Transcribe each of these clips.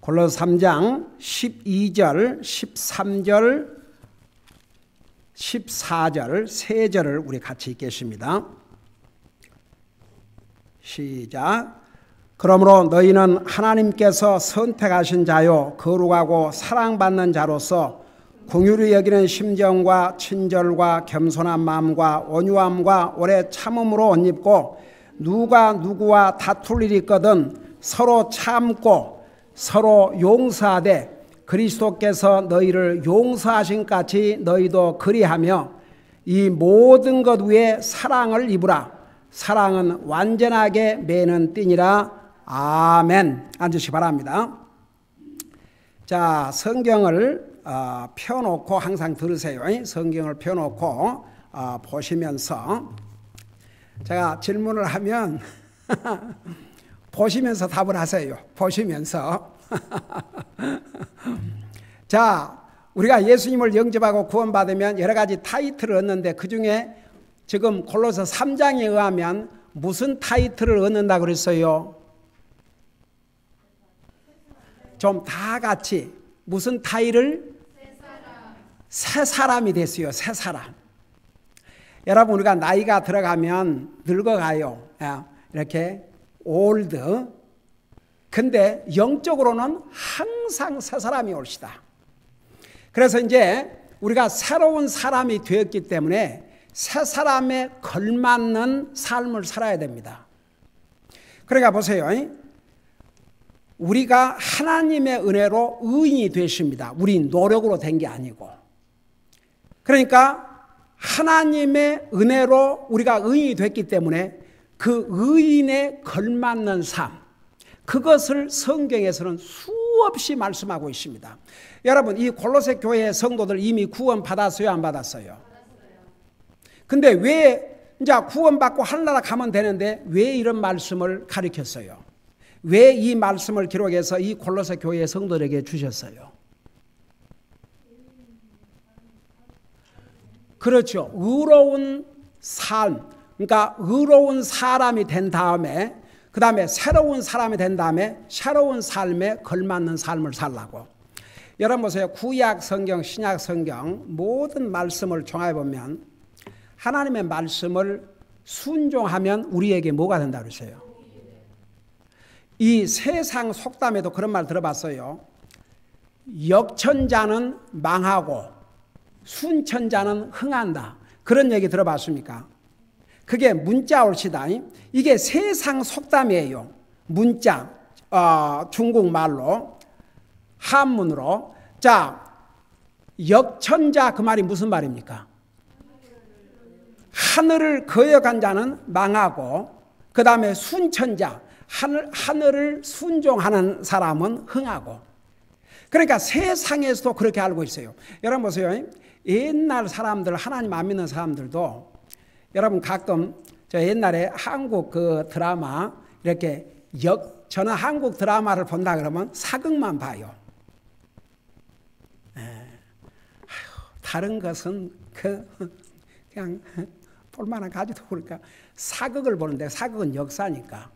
골로새 3장 12절, 13절, 14절, 3절을 우리 같이 읽겠습니다. 시작. 그러므로 너희는 하나님께서 선택하신 자요 거룩하고 사랑받는 자로서 긍휼히 여기는 심정과 친절과 겸손한 마음과 온유함과 오래 참음으로 옷 입고 누가 누구와 다툴 일이 있거든 서로 참고 서로 용서하되 그리스도께서 너희를 용서하신 같이 너희도 그리하며 이 모든 것 위에 사랑을 입으라. 사랑은 완전하게 매는 띠니라. 아멘. 앉으시기 바랍니다. 자, 성경을 펴놓고 항상 들으세요. 성경을 펴놓고 보시면서 제가 질문을 하면 보시면서 답을 하세요. 보시면서. 자, 우리가 예수님을 영접하고 구원받으면 여러 가지 타이틀을 얻는데 그중에 지금 골로새 3장에 의하면 무슨 타이틀을 얻는다 그랬어요? 좀 다 같이 무슨 타이틀을? 새 사람이 됐어요. 새 사람. 여러분 우리가 나이가 들어가면 늙어가요. 이렇게 올드. 근데 영적으로는 항상 새 사람이 옳시다. 그래서 이제 우리가 새로운 사람이 되었기 때문에 새 사람에 걸맞는 삶을 살아야 됩니다. 그러니까 보세요. 우리가 하나님의 은혜로 의인이 되십니다. 우리 노력으로 된 게 아니고. 그러니까 하나님의 은혜로 우리가 의인이 됐기 때문에 그 의인에 걸맞는 삶, 그것을 성경에서는 수없이 말씀하고 있습니다. 여러분 이 골로새 교회 성도들 이미 구원 받았어요? 안 받았어요? 근데 왜 이제 구원받고 하늘나라 가면 되는데 왜 이런 말씀을 가르쳤어요? 왜 이 말씀을 기록해서 이 골로새 교회 성도들에게 주셨어요? 그렇죠. 의로운 삶, 그러니까 의로운 사람이 된 다음에 그 다음에 새로운 사람이 된 다음에 새로운 삶에 걸맞는 삶을 살라고. 여러분 보세요. 구약 성경, 신약 성경 모든 말씀을 종합해보면 하나님의 말씀을 순종하면 우리에게 뭐가 된다 그랬어요? 이 세상 속담에도 그런 말 들어봤어요. 역천자는 망하고 순천자는 흥한다. 그런 얘기 들어봤습니까? 그게 문자 옳시다. 이게 세상 속담이에요. 문자, 중국말로, 한문으로. 자, 역천자 그 말이 무슨 말입니까? 하늘을 거역한 자는 망하고 그 다음에 순천자, 하늘을 순종하는 사람은 흥하고. 그러니까 세상에서도 그렇게 알고 있어요. 여러분 보세요. 옛날 사람들, 하나님 안 믿는 사람들도 여러분 가끔 저 옛날에 한국 그 드라마 이렇게 저는 한국 드라마를 본다 그러면 사극만 봐요. 다른 것은 그냥 볼만한 가지도 그러니까 사극을 보는데 사극은 역사니까.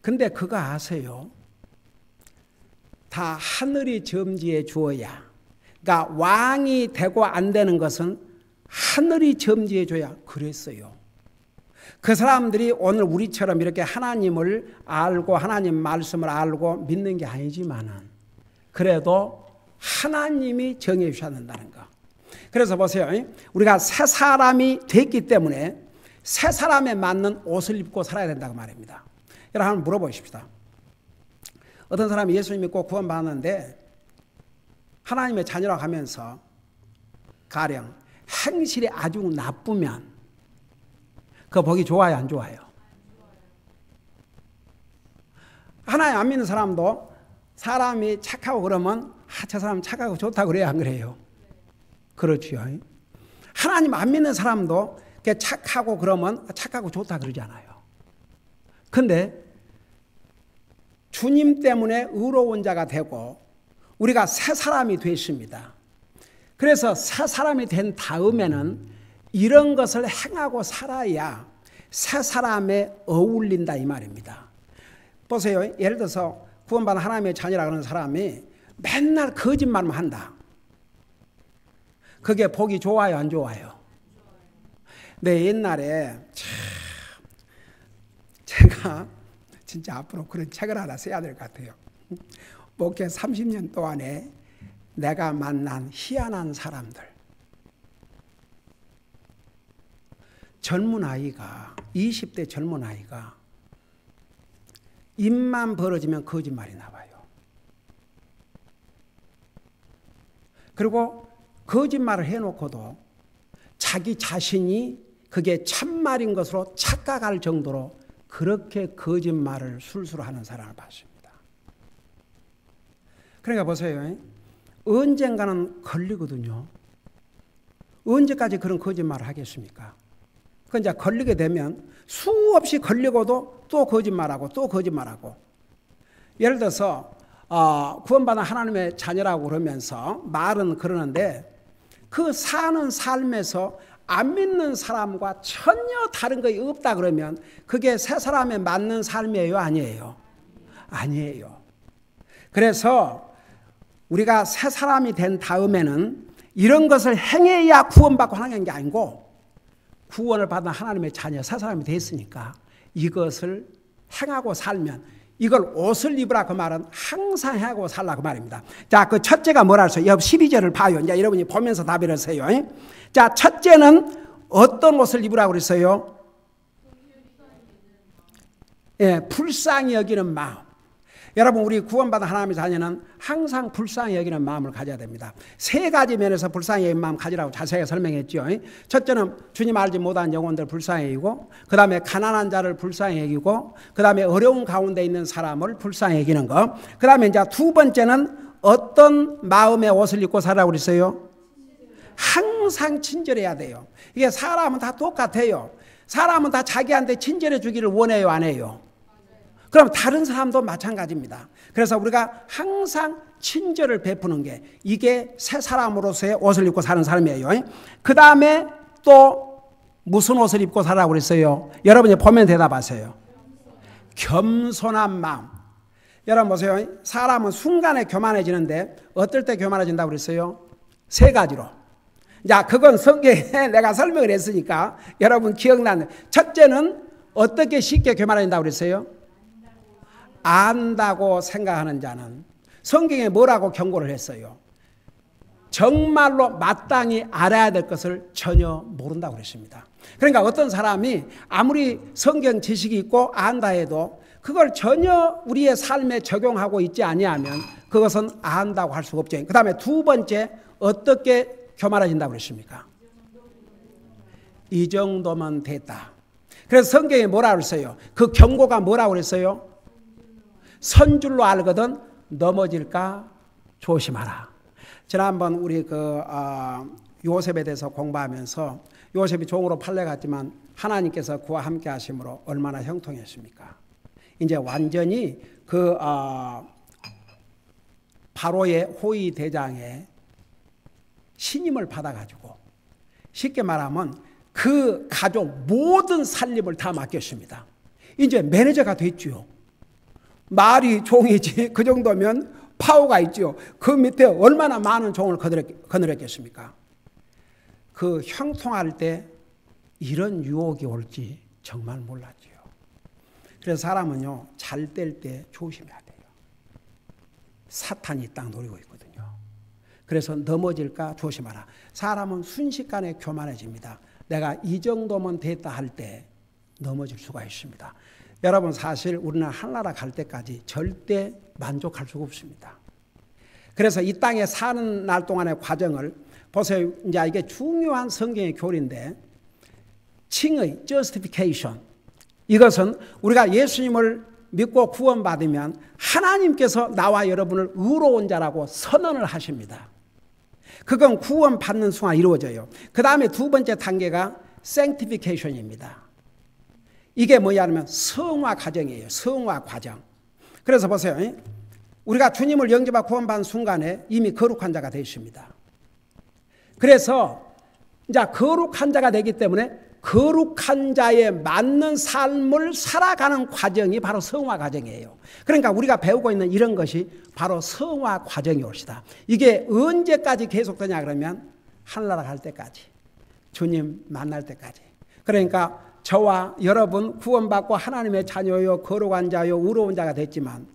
근데 그거 아세요? 다 하늘이 점지해 주어야. 그러니까 왕이 되고 안 되는 것은 하늘이 점지해 줘야 그랬어요. 그 사람들이 오늘 우리처럼 이렇게 하나님을 알고 하나님 말씀을 알고 믿는 게 아니지만은 그래도 하나님이 정해 주셔야 된다는 거. 그래서 보세요. 우리가 새 사람이 됐기 때문에 새 사람에 맞는 옷을 입고 살아야 된다고 말입니다. 여러분 한번 물어보십시다. 어떤 사람이 예수님 믿고 구원받았는데 하나님의 자녀라고 하면서 가령 행실이 아주 나쁘면 그거 보기 좋아요? 안 좋아요? 하나님 안 믿는 사람도 사람이 착하고 그러면 저 사람 착하고 좋다 그래요? 안 그래요? 그렇죠. 하나님 안 믿는 사람도 착하고 그러면 착하고 좋다 그러잖아요. 근데 주님 때문에 의로운 자가 되고 우리가 새 사람이 됐습니다. 그래서 새 사람이 된 다음에는 이런 것을 행하고 살아야 새 사람에 어울린다 이 말입니다. 보세요. 예를 들어서 구원받은 하나님의 자녀라 그러는 사람이 맨날 거짓말만 한다. 그게 보기 좋아요, 안 좋아요? 내 옛날에 제가 진짜 앞으로 그런 책을 하나 써야 될 것 같아요. 목회 30년 동안에 내가 만난 희한한 사람들. 젊은 아이가, 20대 젊은 아이가 입만 벌어지면 거짓말이 나와요. 그리고 거짓말을 해놓고도 자기 자신이 그게 참말인 것으로 착각할 정도로 그렇게 거짓말을 술술 하는 사람을 봤습니다. 그러니까 보세요. 언젠가는 걸리거든요. 언제까지 그런 거짓말을 하겠습니까? 그 이제 걸리게 되면 수없이 걸리고도 또 거짓말하고 또 거짓말하고. 예를 들어서 구원받은 하나님의 자녀라고 그러면서 말은 그러는데 그 사는 삶에서 안 믿는 사람과 전혀 다른 것이 없다 그러면 그게 새 사람에 맞는 삶이에요, 아니에요? 아니에요. 그래서 우리가 새 사람이 된 다음에는 이런 것을 행해야 구원받고 하는 게 아니고 구원을 받은 하나님의 자녀, 새 사람이 됐으니까 이것을 행하고 살면 이걸 옷을 입으라 그 말은 항상 하고 살라 그 말입니다. 자, 그 첫째가 뭐라 했어요? 옆 12절을 봐요. 이제 여러분이 보면서 답을 하세요. 자, 첫째는 어떤 옷을 입으라고 그랬어요? 예, 불쌍히 여기는 마음. 여러분, 우리 구원받은 하나님의 자녀는 항상 불쌍히 여기는 마음을 가져야 됩니다. 세 가지 면에서 불쌍히 여기는 마음 가지라고 자세하게 설명했죠. 첫째는 주님 알지 못한 영혼들 불쌍히 여기고, 그 다음에 가난한 자를 불쌍히 여기고, 그 다음에 어려운 가운데 있는 사람을 불쌍히 여기는 거. 그 다음에 이제 두 번째는 어떤 마음의 옷을 입고 살라고 그랬어요? 항상 친절해야 돼요. 이게 사람은 다 똑같아요. 사람은 다 자기한테 친절해 주기를 원해요, 안 해요? 그럼 다른 사람도 마찬가지입니다. 그래서 우리가 항상 친절을 베푸는 게 이게 새 사람으로서의 옷을 입고 사는 사람이에요. 그 다음에 또 무슨 옷을 입고 살라고 그랬어요? 여러분이 보면 대답하세요. 겸손한 마음. 여러분 보세요. 사람은 순간에 교만해지는데 어떨 때 교만해진다고 그랬어요? 세 가지로. 자, 그건 성경에 내가 설명을 했으니까 여러분 기억나는. 첫째는 어떻게 쉽게 교만해진다고 그랬어요? 안다고 생각하는 자는 성경에 뭐라고 경고를 했어요? 정말로 마땅히 알아야 될 것을 전혀 모른다고 그랬습니다. 그러니까 어떤 사람이 아무리 성경 지식이 있고 안다 해도 그걸 전혀 우리의 삶에 적용하고 있지 아니하면 그것은 안다고 할 수가 없죠. 그 다음에 두 번째, 어떻게 교만해진다고 그랬습니까? 이 정도면 됐다. 그래서 성경에 뭐라고 그랬어요? 그 경고가 뭐라고 그랬어요? 선줄로 알거든 넘어질까 조심하라. 지난번 우리 요셉에 대해서 공부하면서 요셉이 종으로 팔려갔지만 하나님께서 그와 함께 하심으로 얼마나 형통했습니까? 이제 완전히 바로의 호위 대장의 신임을 받아가지고 쉽게 말하면 그 가족 모든 살림을 다 맡겼습니다. 이제 매니저가 됐죠. 말이 종이지 그 정도면 파워가 있죠. 그 밑에 얼마나 많은 종을 거느렸겠습니까? 그 형통할 때 이런 유혹이 올지 정말 몰랐지요. 그래서 사람은요, 잘 될 때 조심해야 돼요. 사탄이 딱 노리고 있거든요. 그래서 넘어질까 조심하라. 사람은 순식간에 교만해집니다. 내가 이 정도면 됐다 할 때 넘어질 수가 있습니다. 여러분, 사실 우리는 하늘나라 갈 때까지 절대 만족할 수가 없습니다. 그래서 이 땅에 사는 날 동안의 과정을 보세요. 이제 이게 중요한 성경의 교리인데, 칭의 justification, 이것은 우리가 예수님을 믿고 구원받으면 하나님께서 나와 여러분을 의로운 자라고 선언을 하십니다. 그건 구원받는 순간 이루어져요. 그 다음에 두 번째 단계가 sanctification입니다. 이게 뭐냐면 성화 과정이에요. 성화 과정. 그래서 보세요. 우리가 주님을 영접하고 구원받은 순간에 이미 거룩한 자가 되십니다. 그래서 이제 거룩한 자가 되기 때문에 거룩한 자에 맞는 삶을 살아가는 과정이 바로 성화 과정이에요. 그러니까 우리가 배우고 있는 이런 것이 바로 성화 과정이 옳시다. 이게 언제까지 계속되냐 그러면 하늘나라 갈 때까지, 주님 만날 때까지. 그러니까 저와 여러분 구원받고 하나님의 자녀요, 거룩한 자요, 의로운 자가 됐지만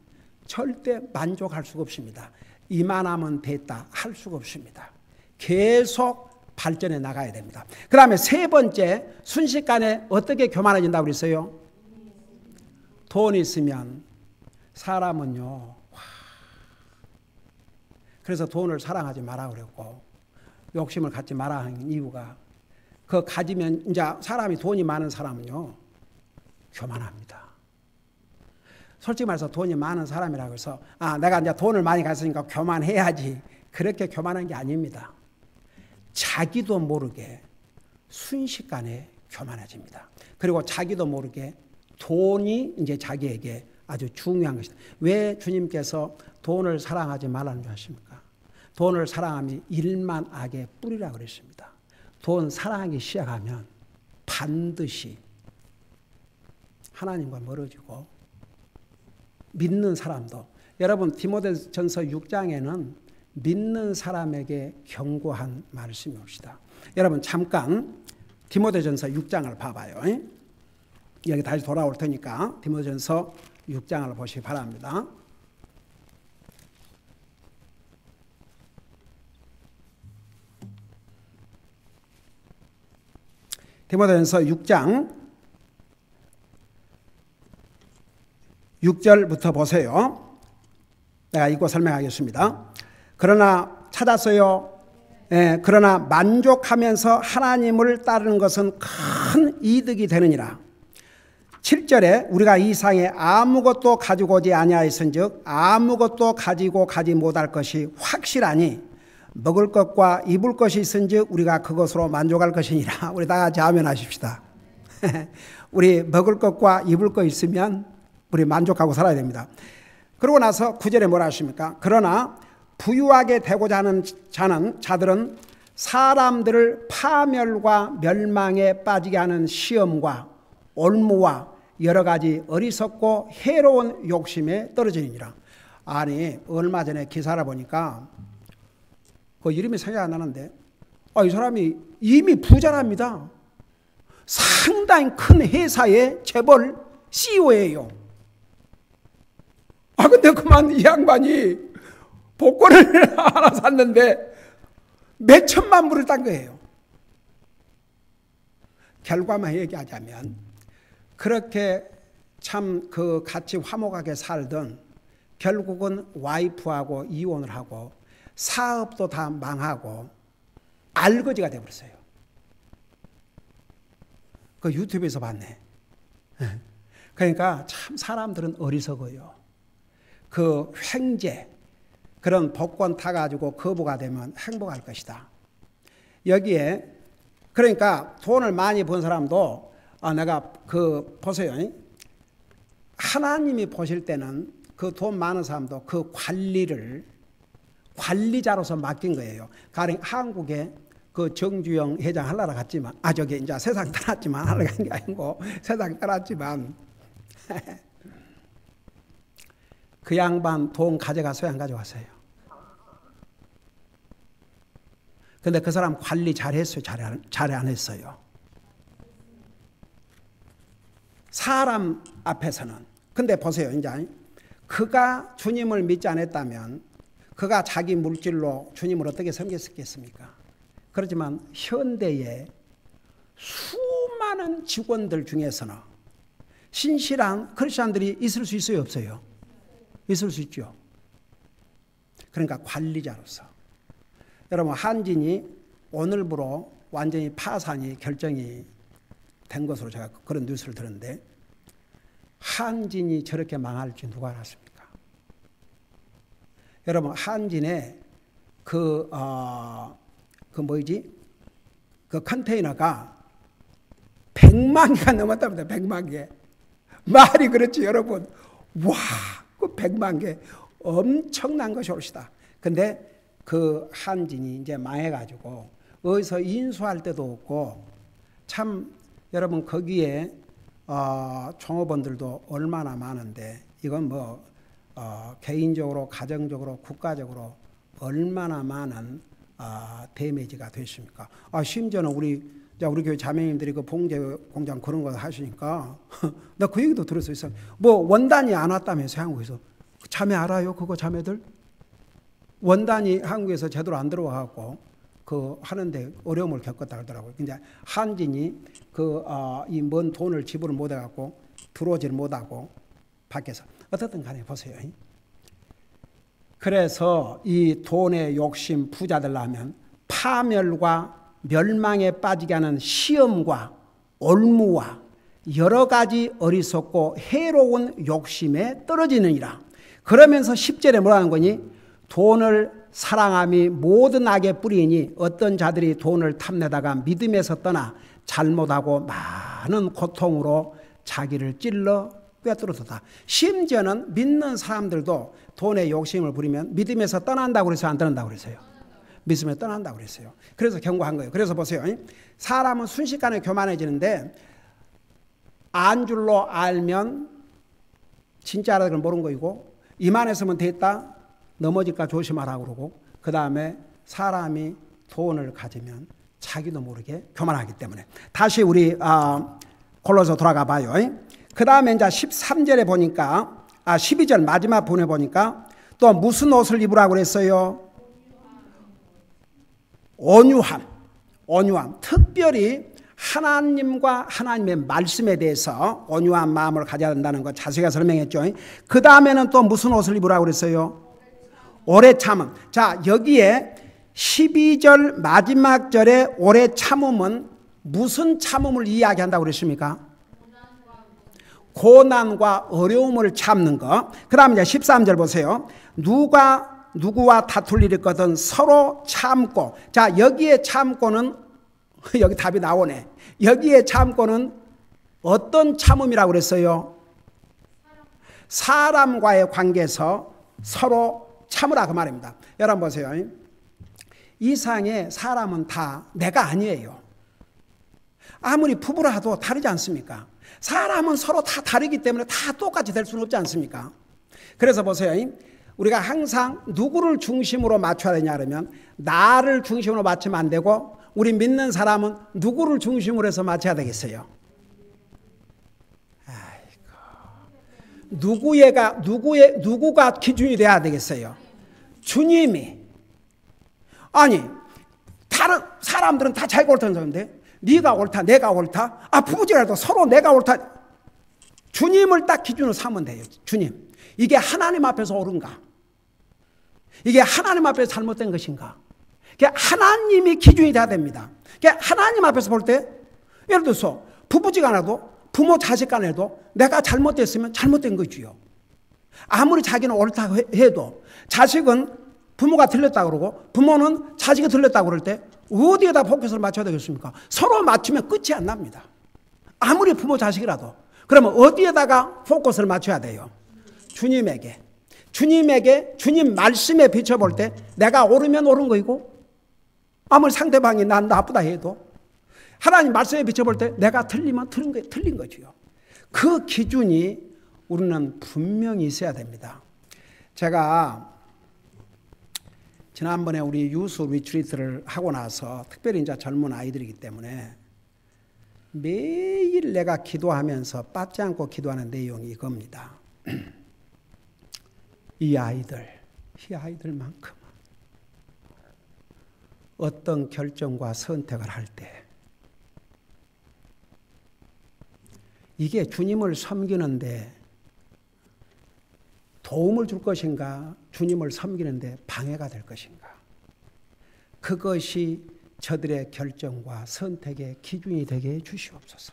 절대 만족할 수가 없습니다. 이만하면 됐다 할 수가 없습니다. 계속 발전해 나가야 됩니다. 그 다음에 세 번째, 순식간에 어떻게 교만해진다고 그랬어요? 돈이 있으면 사람은요, 그래서 돈을 사랑하지 마라 그랬고, 욕심을 갖지 마라 하는 이유가, 그 가지면 이제 사람이 돈이 많은 사람은요 교만합니다. 솔직히 말해서 돈이 많은 사람이라고 해서 내가 이제 돈을 많이 가졌으니까 교만해야지, 그렇게 교만한 게 아닙니다. 자기도 모르게 순식간에 교만해집니다. 그리고 자기도 모르게 돈이 이제 자기에게 아주 중요한 것이다. 왜 주님께서 돈을 사랑하지 말라는 줄 아십니까? 돈을 사랑하면 일만 악의 뿌리라 그랬습니다. 돈 사랑하기 시작하면 반드시 하나님과 멀어지고, 믿는 사람도, 여러분 디모데전서 6장에는 믿는 사람에게 경고한 말씀이 옵시다. 여러분 잠깐 디모데전서 6장을 봐봐요. 여기 다시 돌아올 테니까 디모데전서 6장을 보시기 바랍니다. 디모데전서 6장 6절부터 보세요. 내가 읽고 설명하겠습니다. 그러나 찾았어요. 그러나 만족하면서 하나님을 따르는 것은 큰 이득이 되느니라. 7절에 우리가 이 세상에 아무것도 가지고 오지 아니하였은즉 아무것도 가지고 가지 못할 것이 확실하니 먹을 것과 입을 것이 있은즉 우리가 그것으로 만족할 것이니라. 우리 다 같이 아멘 하십시다. 우리 먹을 것과 입을 것 있으면 우리 만족하고 살아야 됩니다. 그러고 나서 9절에 뭐라 하십니까? 그러나 부유하게 되고자 하는 자들은 사람들을 파멸과 멸망에 빠지게 하는 시험과 올무와 여러 가지 어리석고 해로운 욕심에 떨어지니라. 아니 얼마 전에 기사를 보니까 그 이름이 생각이 안 나는데 이 사람이 이미 부자랍니다. 상당히 큰 회사의 재벌 CEO예요. 근데 그만 이 양반이 복권을 하나 샀는데 몇 천만 불을 딴 거예요. 결과만 얘기하자면 그렇게 참 그 같이 화목하게 살던 결국은 와이프하고 이혼을 하고 사업도 다 망하고 알거지가 되어버렸어요. 그 유튜브에서 봤네. 그러니까 참 사람들은 어리석어요. 그 횡재, 그런 복권 타가지고 거부가 되면 행복할 것이다. 여기에 그러니까 돈을 많이 번 사람도 내가 보세요. 하나님이 보실 때는 그 돈 많은 사람도 그 관리를 관리자로서 맡긴 거예요. 가령 한국에 그 정주영 회장 하려고 갔지만 저기 이제 세상 떠났지만 하려고 간 게 아니고 세상 떠났지만 그 양반 돈 가져갔어요, 안 가져갔어요? 근데 그 사람 관리 잘했어요, 잘 안 했어요? 사람 앞에서는. 근데 보세요, 이제 그가 주님을 믿지 않았다면 그가 자기 물질로 주님을 어떻게 섬겼겠습니까? 그렇지만 현대에 수많은 직원들 중에서는 신실한 크리스찬들이 있을 수 있어요, 없어요? 있을 수 있죠. 그러니까 관리자로서. 여러분 한진이 오늘부로 완전히 파산이 결정이 된 것으로 제가 그런 뉴스를 들었는데 한진이 저렇게 망할지 누가 알았습니까? 여러분 한진에 그 컨테이너가 100만 개가 넘었답니다. 100만 개. 말이 그렇지 여러분. 와, 그 100만 개 엄청난 것이 옳시다. 근데 그 한진이 이제 망해가지고 어디서 인수할 데도 없고 참 여러분 거기에 종업원들도 얼마나 많은데 이건 뭐 개인적으로 가정적으로 국가적으로 얼마나 많은 데미지가 됐습니까? 심지어는 우리 교회 자매님들이 그 봉제 공장 그런 거 하시니까 나 그 얘기도 들었어요. 뭐 원단이 안 왔다면서 한국에서. 자매 알아요? 그거 자매들? 원단이 한국에서 제대로 안 들어와갖고 그 하는데 어려움을 겪었다 그러더라고요. 근데 한진이 이 먼 돈을 지불을 못해갖고 들어오지를 못하고 밖에서 어떻든 간에 보세요. 그래서 이 돈의 욕심 부자들 하면 파멸과 멸망에 빠지게 하는 시험과 올무와 여러 가지 어리석고 해로운 욕심에 떨어지느니라. 그러면서 10절에 뭐라는 거니? 돈을 사랑함이 모든 악의 뿌리이니 어떤 자들이 돈을 탐내다가 믿음에서 떠나 잘못하고 많은 고통으로 자기를 찔러 꿰뚫었다. 심지어는 믿는 사람들도 돈에 욕심을 부리면 믿음에서 떠난다고 그랬어요? 안 떠난다고 그랬어요? 믿음에서 떠난다고 그랬어요. 그래서 경고한 거예요. 그래서 보세요. 사람은 순식간에 교만해지는데 안 줄로 알면 진짜 알아서 모르는 거이고 이만했으면 됐다 넘어질까 조심하라고 그러고 그 다음에 사람이 돈을 가지면 자기도 모르게 교만하기 때문에 다시 우리 골로새 돌아가 봐요. 그 다음에 이제 13절에 보니까 12절 마지막 부분에 보니까 또 무슨 옷을 입으라고 그랬어요? 온유함. 특별히 하나님과 하나님의 말씀에 대해서 온유한 마음을 가져야 된다는 거 자세하게 설명했죠. 그 다음에는 또 무슨 옷을 입으라고 그랬어요? 오래 참음. 자, 여기에 12절 마지막 절에 오래 참음은 무슨 참음을 이야기한다고 그랬습니까? 고난과 어려움을 참는 거. 그 다음 이제 13절 보세요. 누구와 다툴 일이 있거든 서로 참고. 자, 여기에 참고는 여기 답이 나오네. 여기에 참고는 어떤 참음이라고 그랬어요? 사람과의 관계에서 서로 참으라 그 말입니다. 여러분 보세요. 이 세상에 사람은 다 내가 아니에요. 아무리 부부라 해도 다르지 않습니까? 사람은 서로 다 다르기 때문에 다 똑같이 될 수는 없지 않습니까? 그래서 보세요. 우리가 항상 누구를 중심으로 맞춰야 되냐 그러면 나를 중심으로 맞추면 안 되고 우리 믿는 사람은 누구를 중심으로 해서 맞춰야 되겠어요? 누구가 기준이 돼야 되겠어요? 주님이. 아니 다른 사람들은 다 자기가 옳다는 사람인데 네가 옳다 내가 옳다 부부지라도 서로 내가 옳다. 주님을 딱 기준으로 삼으면 돼요. 주님, 이게 하나님 앞에서 옳은가? 이게 하나님 앞에서 잘못된 것인가? 하나님이 기준이 돼야 됩니다. 하나님 앞에서 볼 때 예를 들어서 부부지간에도 부모 자식 간에도 내가 잘못됐으면 잘못된 거지요. 아무리 자기는 옳다고 해도 자식은 부모가 틀렸다고 그러고 부모는 자식이 틀렸다고 그럴 때 어디에다 포커스를 맞춰야 되겠습니까? 서로 맞추면 끝이 안 납니다. 아무리 부모 자식이라도. 그러면 어디에다가 포커스를 맞춰야 돼요? 주님에게. 주님 말씀에 비춰볼 때 내가 옳으면 옳은 거이고 아무리 상대방이 난 나쁘다 해도 하나님 말씀에 비춰볼 때 내가 틀리면 틀린 거지요. 그 기준이 우리는 분명히 있어야 됩니다. 제가 지난번에 우리 유스 리트리트를 하고 나서 특별히 이제 젊은 아이들이기 때문에 매일 내가 기도하면서 빠지 않고 기도하는 내용이 이겁니다. 이 아이들만큼 어떤 결정과 선택을 할 때 이게 주님을 섬기는데 도움을 줄 것인가, 주님을 섬기는데 방해가 될 것인가. 그것이 저들의 결정과 선택의 기준이 되게 해 주시옵소서.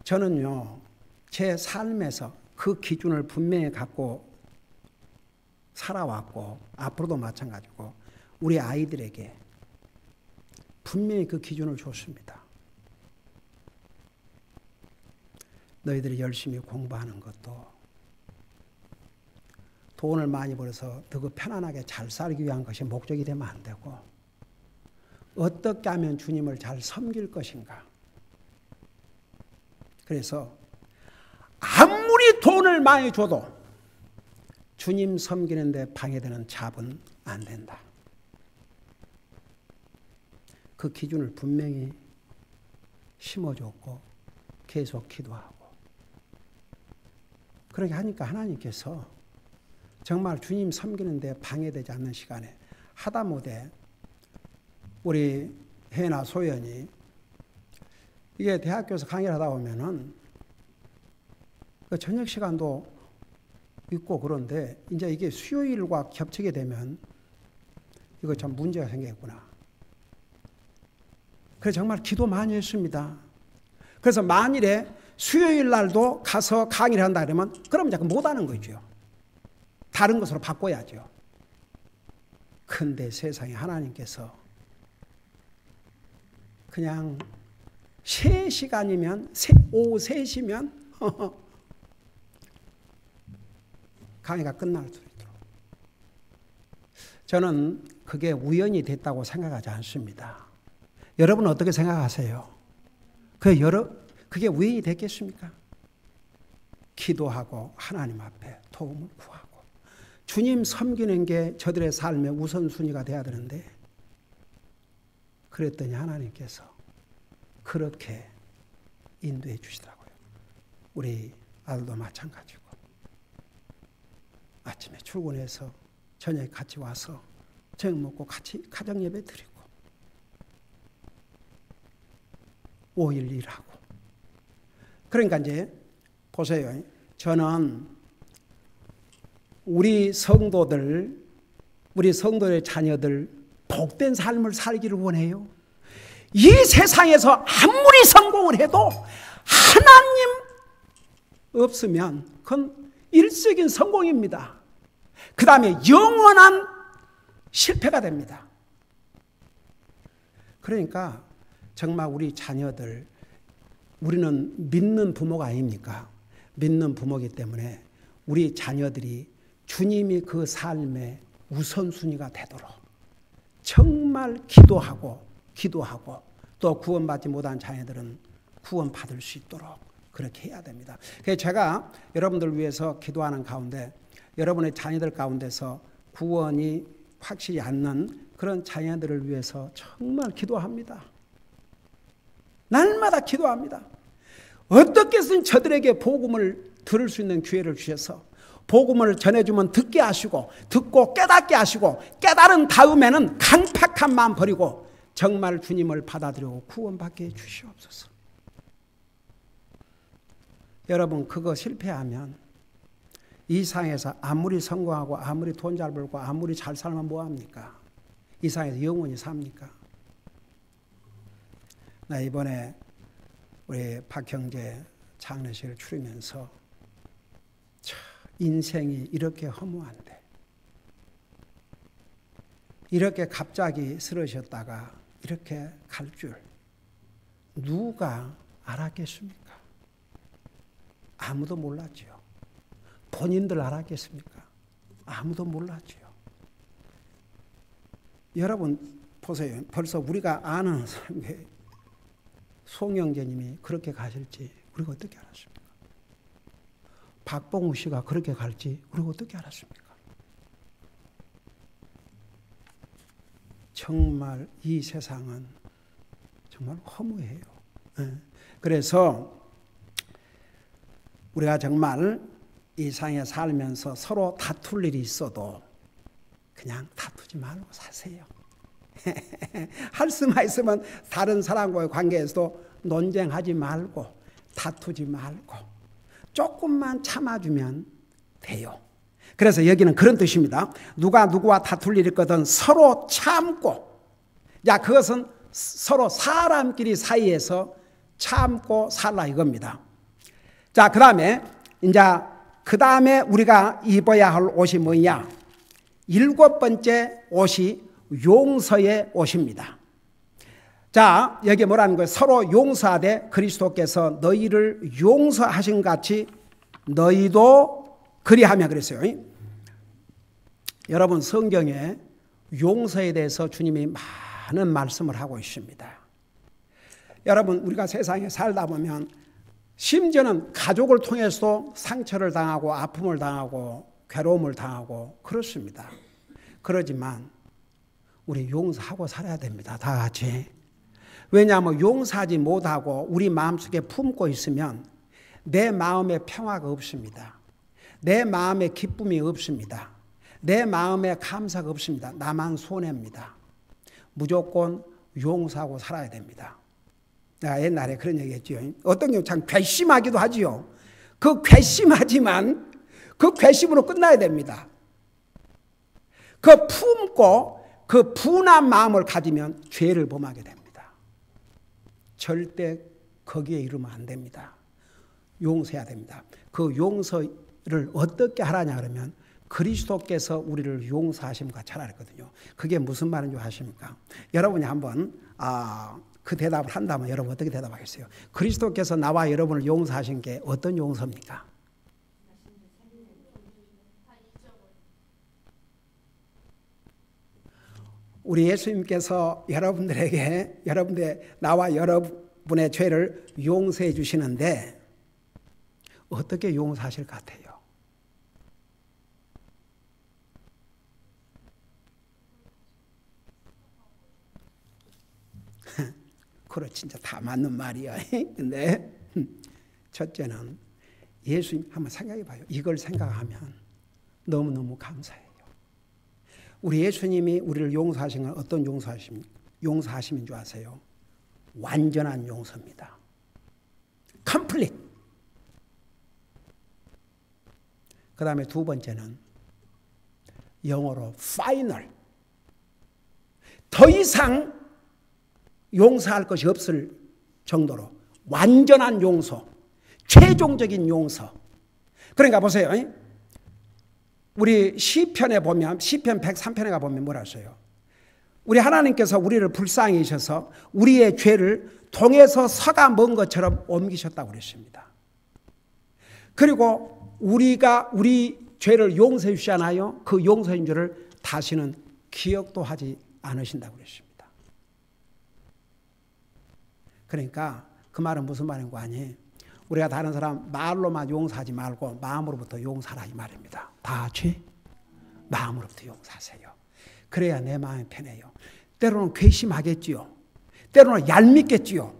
저는요, 제 삶에서 그 기준을 분명히 갖고 살아왔고 앞으로도 마찬가지고 우리 아이들에게 분명히 그 기준을 줬습니다. 너희들이 열심히 공부하는 것도 돈을 많이 벌어서 더 편안하게 잘 살기 위한 것이 목적이 되면 안 되고 어떻게 하면 주님을 잘 섬길 것인가. 그래서 아무리 돈을 많이 줘도 주님 섬기는 데 방해되는 잡은 안 된다. 그 기준을 분명히 심어줬고 계속 기도하고 그렇게 하니까 하나님께서 정말 주님 섬기는 데 방해되지 않는 시간에 하다못해 우리 혜나 소연이 이게 대학교에서 강의를 하다 보면은 그 저녁 시간도 있고 그런데 이제 이게 수요일과 겹치게 되면 이거 참 문제가 생겼구나. 그래서 정말 기도 많이 했습니다. 그래서 만일에 수요일 날도 가서 강의를 한다 그러면 그럼 자꾸 못하는 거죠. 다른 것으로 바꿔야죠. 근데 세상에 하나님께서 그냥 3시간이면 오후 3시면 강의가 끝날 수 있도록. 저는 그게 우연이 됐다고 생각하지 않습니다. 여러분은 어떻게 생각하세요? 그게 우연이 됐겠습니까? 기도하고 하나님 앞에 도움을 구하고 주님 섬기는 게 저들의 삶의 우선순위가 돼야 되는데 그랬더니 하나님께서 그렇게 인도해 주시더라고요. 우리 아들도 마찬가지고 아침에 출근해서 저녁에 같이 와서 저녁 먹고 같이 가정예배 드리고 5일 일하고 그러니까 이제 보세요. 저는 우리 성도들의 자녀들 복된 삶을 살기를 원해요. 이 세상에서 아무리 성공을 해도 하나님 없으면 그건 일시적인 성공입니다. 그 다음에 영원한 실패가 됩니다. 그러니까 정말 우리 자녀들, 우리는 믿는 부모가 아닙니까? 믿는 부모이기 때문에 우리 자녀들이 주님이 그 삶의 우선순위가 되도록 정말 기도하고 또 구원받지 못한 자녀들은 구원받을 수 있도록 그렇게 해야 됩니다. 그래서 제가 여러분들 위해서 기도하는 가운데 여러분의 자녀들 가운데서 구원이 확실히 않는 그런 자녀들을 위해서 정말 기도합니다. 날마다 기도합니다. 어떻게 해서든 저들에게 복음을 들을 수 있는 기회를 주셔서 복음을 전해주면 듣게 하시고 듣고 깨닫게 하시고 깨달은 다음에는 강팍한 마음 버리고 정말 주님을 받아들이고 구원받게 해주시옵소서. 여러분 그거 실패하면 이 세상에서 아무리 성공하고 아무리 돈 잘 벌고 아무리 잘 살면 뭐합니까? 이 세상에서 영원히 삽니까? 나 이번에 우리 박형제 장례식을 치르면서 인생이 이렇게 허무한데 이렇게 갑자기 쓰러졌다가 이렇게 갈 줄 누가 알았겠습니까? 아무도 몰랐죠. 본인들 알았겠습니까? 아무도 몰랐죠. 여러분 보세요. 벌써 우리가 아는 사람이 송영재님이 그렇게 가실지 우리가 어떻게 알았습니까? 박봉우 씨가 그렇게 갈지 우리가 어떻게 알았습니까? 정말 이 세상은 정말 허무해요. 그래서 우리가 정말 이 세상에 살면서 서로 다툴 일이 있어도 그냥 다투지 말고 사세요. 할 수만 있으면 다른 사람과의 관계에서도 논쟁하지 말고 다투지 말고 조금만 참아주면 돼요. 그래서 여기는 그런 뜻입니다. 누가 누구와 다툴 일이 있거든 서로 참고, 야 그것은 서로 사람끼리 사이에서 참고 살라 이겁니다. 자, 그 다음에 우리가 입어야 할 옷이 뭐냐? 7번째 옷이 용서의 옷입니다. 자, 여기 뭐라는 거예요? 서로 용서하되 그리스도께서 너희를 용서하신 같이 너희도 그리하며 그랬어요. 여러분 성경에 용서에 대해서 주님이 많은 말씀을 하고 있습니다. 여러분, 우리가 세상에 살다 보면 심지어는 가족을 통해서 상처를 당하고 아픔을 당하고 괴로움을 당하고 그렇습니다. 그러지만 우리 용서하고 살아야 됩니다. 다 같이. 왜냐하면 용서하지 못하고 우리 마음속에 품고 있으면 내 마음에 평화가 없습니다. 내 마음에 기쁨이 없습니다. 내 마음에 감사가 없습니다. 나만 손해입니다. 무조건 용서하고 살아야 됩니다. 내가 옛날에 그런 얘기 했죠. 어떤 경우 참 괘씸하기도 하지요. 그 괘씸하지만 그 괘씸으로 끝나야 됩니다. 그 품고 그 분한 마음을 가지면 죄를 범하게 됩니다. 절대 거기에 이르면 안 됩니다. 용서해야 됩니다. 그 용서를 어떻게 하라냐 그러면 그리스도께서 우리를 용서하심과 같이 하라 그랬거든요. 그게 무슨 말인지 아십니까? 여러분이 한번 그 대답을 한다면 여러분 어떻게 대답하겠어요? 그리스도께서 나와 여러분을 용서하신 게 어떤 용서입니까? 우리 예수님께서 여러분들에게 나와 여러분의 죄를 용서해 주시는데 어떻게 용서하실 것 같아요? 그래 진짜 다 맞는 말이야. 근데 첫째는 예수님 한번 생각해 봐요. 이걸 생각하면 너무너무 감사해요. 우리 예수님이 우리를 용서하신 건 어떤 용서하심인 줄 아세요? 완전한 용서입니다. 컴플릿. 그 다음에 두 번째는 영어로 파이널. 더 이상 용서할 것이 없을 정도로 완전한 용서, 최종적인 용서. 그러니까 보세요. 우리 시편에 보면 시편 103편에 가보면 뭐라 써요? 우리 하나님께서 우리를 불쌍히 여기셔서 우리의 죄를 동에서 서가 먼 것처럼 옮기셨다고 그랬습니다. 그리고 우리가 우리 죄를 용서해 주시잖아요. 그 용서인 줄을 다시는 기억도 하지 않으신다고 그랬습니다. 그러니까 그 말은 무슨 말인 거 아니에요? 우리가 다른 사람 말로만 용서하지 말고 마음으로부터 용서하라 이 말입니다. 다 같이 마음으로부터 용서하세요. 그래야 내 마음이 편해요. 때로는 괘씸하겠지요. 때로는 얄밉겠지요.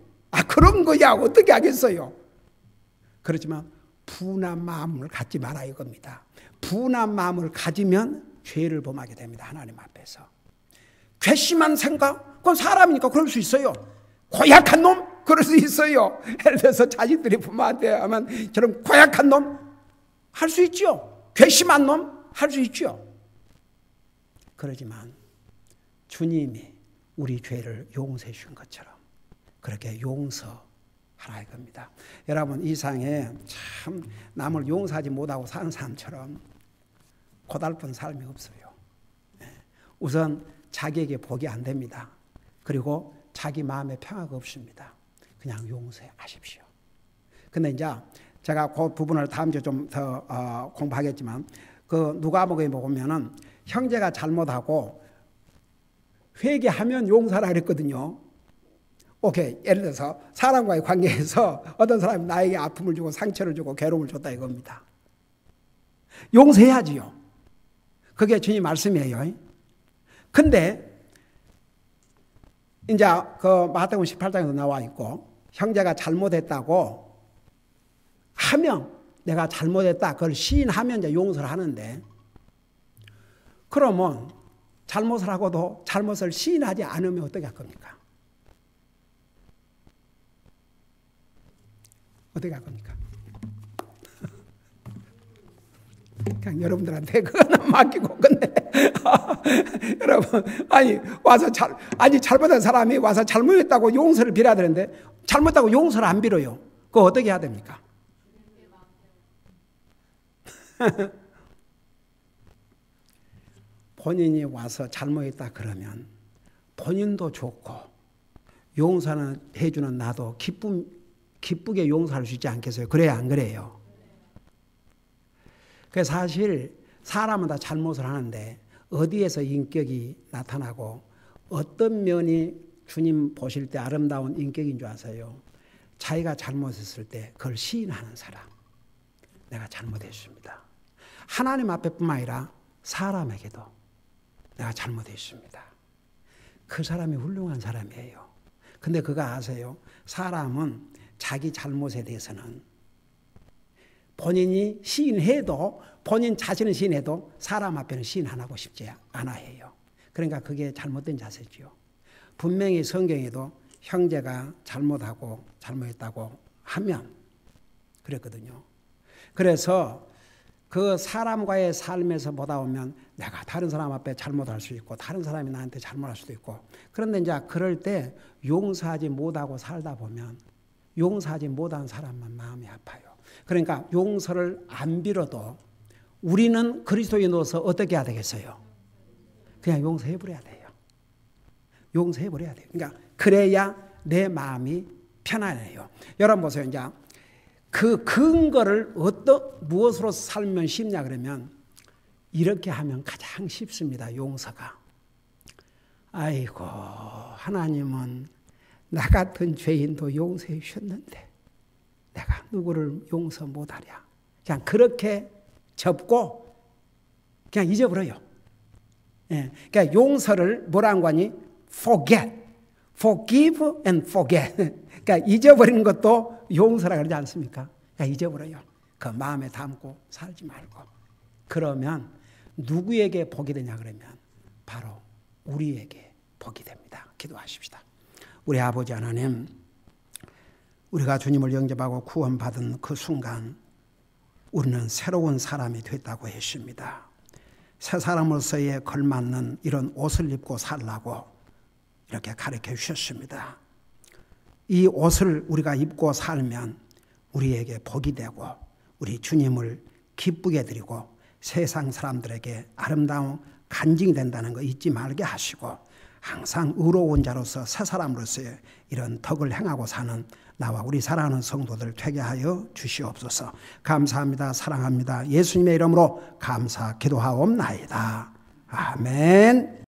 그런 거야 어떻게 하겠어요. 그렇지만 분한 마음을 갖지 마라 이겁니다. 분한 마음을 가지면 죄를 범하게 됩니다. 하나님 앞에서. 괘씸한 생각? 그건 사람이니까 그럴 수 있어요. 고약한 놈? 그럴 수 있어요. 예를 들어서 자식들이 부모한테 하면 저런 고약한 놈? 할 수 있죠. 괘씸한 놈? 할 수 있죠. 그러지만 주님이 우리 죄를 용서해 주신 것처럼 그렇게 용서하라 이겁니다. 여러분 이 세상에 참 남을 용서하지 못하고 사는 사람처럼 고달픈 삶이 없어요. 우선 자기에게 복이 안 됩니다. 그리고 자기 마음에 평화가 없습니다. 그냥 용서하십시오. 근데 이제 제가 그 부분을 다음 주에 좀 더 공부하겠지만 그 누가복음에 보면은 형제가 잘못하고 회개하면 용서하라 그랬거든요. 오케이. 예를 들어서 사람과의 관계에서 어떤 사람이 나에게 아픔을 주고 상처를 주고 괴로움을 줬다 이겁니다. 용서해야지요. 그게 주님 말씀이에요. 근데 이제 그 마태복음 18장에도 나와 있고 형제가 잘못했다고 하면 내가 잘못했다 그걸 시인하면 이제 용서를 하는데 그러면 잘못을 하고도 잘못을 시인하지 않으면 어떻게 할 겁니까? 어떻게 할 겁니까? 그냥 여러분들한테 그거는 맡기고 근데 여러분 와서 잘못한 사람이 와서 잘못했다고 용서를 빌어야 되는데 잘못하고 용서를 안 빌어요. 그거 어떻게 해야 됩니까? 본인이 와서 잘못했다 그러면 본인도 좋고 용서는 해주는 나도 기쁘게 용서할 수 있지 않겠어요? 그래야 안 그래요? 그래서 사실 사람은 다 잘못을 하는데 어디에서 인격이 나타나고 어떤 면이 주님 보실 때 아름다운 인격인 줄 아세요? 자기가 잘못했을 때 그걸 시인하는 사람. 내가 잘못했습니다. 하나님 앞에뿐만 아니라 사람에게도 내가 잘못했습니다. 그 사람이 훌륭한 사람이에요. 근데 그거 아세요? 사람은 자기 잘못에 대해서는 본인이 시인해도 본인 자신은 시인해도 사람 앞에는 시인 안 하고 싶지 않아 해요. 그러니까 그게 잘못된 자세죠. 분명히 성경에도 형제가 잘못했다고 하면 그랬거든요. 그래서 그 사람과의 삶에서 보다 보면 내가 다른 사람 앞에 잘못할 수 있고 다른 사람이 나한테 잘못할 수도 있고 그런데 이제 그럴 때 용서하지 못하고 살다 보면 용서하지 못한 사람만 마음이 아파요. 그러니까 용서를 안 빌어도 우리는 그리스도인으로서 어떻게 해야 되겠어요? 그냥 용서해버려야 돼요. 용서해버려야 돼요. 그러니까 그래야 내 마음이 편안해요. 여러분 보세요. 이제 그 근거를 무엇으로 살면 쉽냐 그러면 이렇게 하면 가장 쉽습니다. 용서가. 아이고 하나님은 나 같은 죄인도 용서해 주셨는데 내가 누구를 용서 못하랴. 그냥 그렇게 접고 그냥 잊어버려요. 예, 그러니까 용서를 뭐라는 거니? forget, forgive and forget. 그러니까 잊어버리는 것도 용서라 그러지 않습니까? 그러니까 잊어버려요. 그 마음에 담고 살지 말고. 그러면 누구에게 복이 되냐 그러면 바로 우리에게 복이 됩니다. 기도하십시다. 우리 아버지 하나님, 우리가 주님을 영접하고 구원받은 그 순간 우리는 새로운 사람이 됐다고 했습니다. 새 사람으로서의 걸맞는 이런 옷을 입고 살라고 이렇게 가르쳐 주셨습니다. 이 옷을 우리가 입고 살면 우리에게 복이 되고 우리 주님을 기쁘게 드리고 세상 사람들에게 아름다운 간증이 된다는 거 잊지 말게 하시고 항상 의로운 자로서 새 사람으로서의 이런 덕을 행하고 사는 나와 우리 사랑하는 성도들 되게 하여 주시옵소서. 감사합니다. 사랑합니다. 예수님의 이름으로 감사 기도하옵나이다. 아멘.